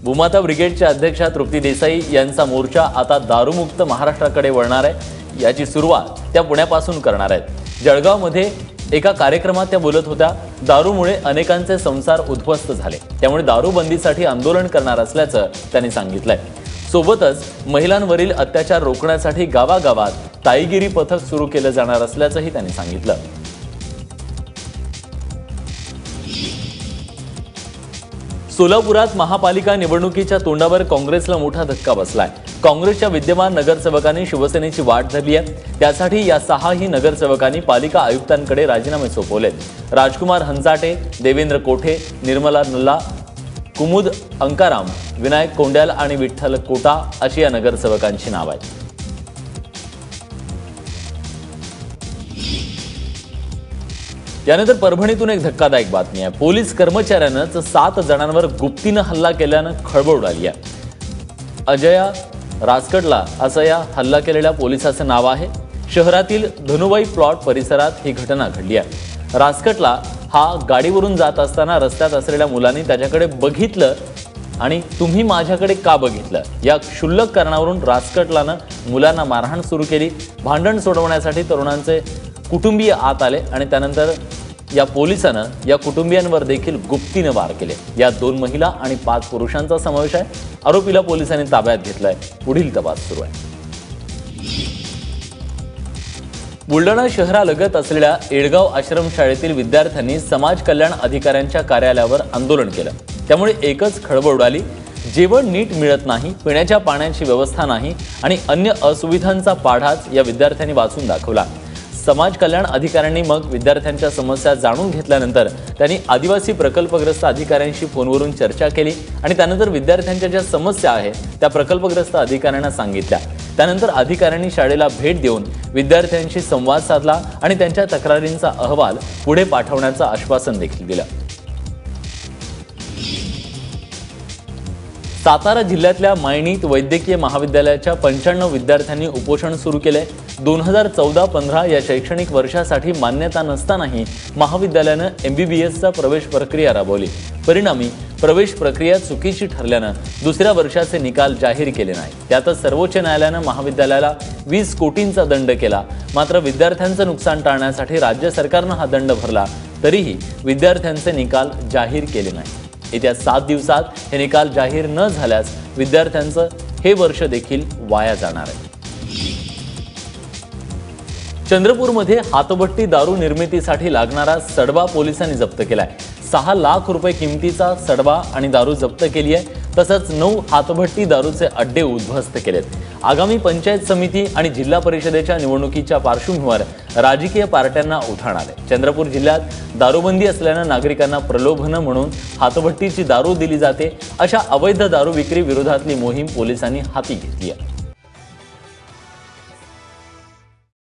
भूमाता ब्रिगेडच्या अध्यक्षा तृप्ती देसाई यांचा मोर्चा आता दारूमुक्त महाराष्ट्राकडे वळणार आहे। याची सुरुवात त्या पुण्यापासून करणार आहेत। जळगावमध्ये एका कार्यक्रमात त्या बोलत होत्या। दारूमुळे अनेकांचे संसार उद्ध्वस्त झाले, त्यामुळे दारूबंदीसाठी आंदोलन करणार असल्याचं त्यांनी सांगितलंय। सोबतच महिलांवरील अत्याचार रोखण्यासाठी गावागावात ताईगिरी पथक सुरू केलं जाणार असल्याचंही त्यांनी सांगितलं। सोलापुरात महापालिका निवडणुकीच्या तोंडावर काँग्रेसला मोठा धक्का बसलाय। काँग्रेसच्या विद्यमान नगरसेवकांनी शिवसेनेची वाट धरली आहे। त्यासाठी या 6ही नगरसेवकांनी पालिका आयुक्तांकडे राजीनामे सोपवलेत। राजकुमार हंचाटे, देवेंद्र कोठे, निर्मला नल्ला, कुमुद अंकाराम, विनायक कोंड्याल आणि विठ्ठल कोटा अशी या नगरसेवकांची नावं आहेत। यानंतर परभणीतून एक धक्कादायक बातमी आहे। पोलीस कर्मचाऱ्यानं 7 जणांवर गुप्तीनं हल्ला केल्यानं खळबळ उडाली आहे। अजया रासकडला असं या हल्ला केलेल्या पोलिसाचं नाव आहे। शहरातील धनुबाई प्लॉट परिसरात ही घटना घडली आहे। रासकडला हा गाडीवरून जात असताना रस्त्यात असलेल्या मुलांनी त्याच्याकडे बघितलं आणि तुम्ही माझ्याकडे का बघितलं या क्षुल्लक कारणावरून रासकडलानं मुलांना मारहाण सुरू केली। भांडण सोडवण्यासाठी तरुणांचे कुटुंबीय आत आले आणि त्यानंतर या पोलिसांना या कुटुंबियांवर देखील गुप्तीने वार केले। या 2 महिला आणि 5 पुरुषांचा समावेश आहे। आरोपीला पोलिसांनी ताब्यात घेतलाय। पुढील तपास सुरू आहे। बुलढाणा शहरालगत असलेल्या एडगाव आश्रमशाळेतील विद्यार्थ्यांनी समाज कल्याण अधिकाऱ्यांच्या कार्यालयावर आंदोलन केलं। त्यामुळे एकच खळबळ उडाली। जेवण नीट मिळत नाही, पिण्याच्या पाण्याची व्यवस्था नाही आणि अन्य असुविधांचा पाढाच या विद्यार्थ्यांनी वाचून दाखवला। समाज कल्याण अधिकाऱ्यांनी मग विद्यार्थ्यांच्या समस्या जाणून घेतल्यानंतर त्यांनी आदिवासी प्रकल्पग्रस्त अधिकाऱ्यांशी फोनवरून चर्चा केली आणि त्यानंतर विद्यार्थ्यांच्या ज्या समस्या आहेत त्या प्रकल्पग्रस्त अधिकाऱ्यांना सांगितल्या। त्यानंतर अधिकाऱ्यांनी शाळेला भेट देऊन विद्यार्थ्यांशी संवाद साधला आणि त्यांच्या तक्रारींचा अहवाल पुढे पाठवण्याचं आश्वासन देखील दिलं। सातारा जिल्ह्यातल्या मायणीत वैद्यकीय महाविद्यालयाच्या 95 विद्यार्थ्यांनी उपोषण सुरू केले। 2014-15 या शैक्षणिक वर्षासाठी मान्यता नसतानाही महाविद्यालयानं MBBSचा प्रवेश प्रक्रिया राबवली। परिणामी प्रवेश प्रक्रिया चुकीची ठरल्यानं दुसऱ्या वर्षाचे निकाल जाहीर केले नाही। त्यातच सर्वोच्च न्यायालयानं महाविद्यालयाला 20 कोटींचा दंड केला। मात्र विद्यार्थ्यांचं नुकसान टाळण्यासाठी राज्य सरकारनं हा दंड भरला, तरीही विद्यार्थ्यांचे निकाल जाहीर केले नाही। येत्या 7 दिवसात हे निकाल जाहीर न झाल्यास विद्यार्थ्यांचं हे वर्ष देखील वाया जाणार आहे। चंद्रपूरमध्ये हातभट्टी दारू निर्मितीसाठी लागणारा सडबा पोलिसांनी जप्त केलाय। 6 लाख रुपये किमतीचा सडबा आणि दारू जप्त केली आहे। तसंच 9 हातभट्टी दारूचे अड्डे उद्ध्वस्त केलेत। आगामी पंचायत समिती आणि जिल्हा परिषदेच्या निवडणुकीच्या पार्श्वभूमीवर राजकीय पार्ट्यांना उठाण आले। चंद्रपूर जिल्ह्यात दारूबंदी असल्यानं नागरिकांना प्रलोभन म्हणून हातभट्टीची दारू दिली जाते। अशा अवैध दारू विक्री विरोधातली मोहीम पोलिसांनी हाती घेतली आहे।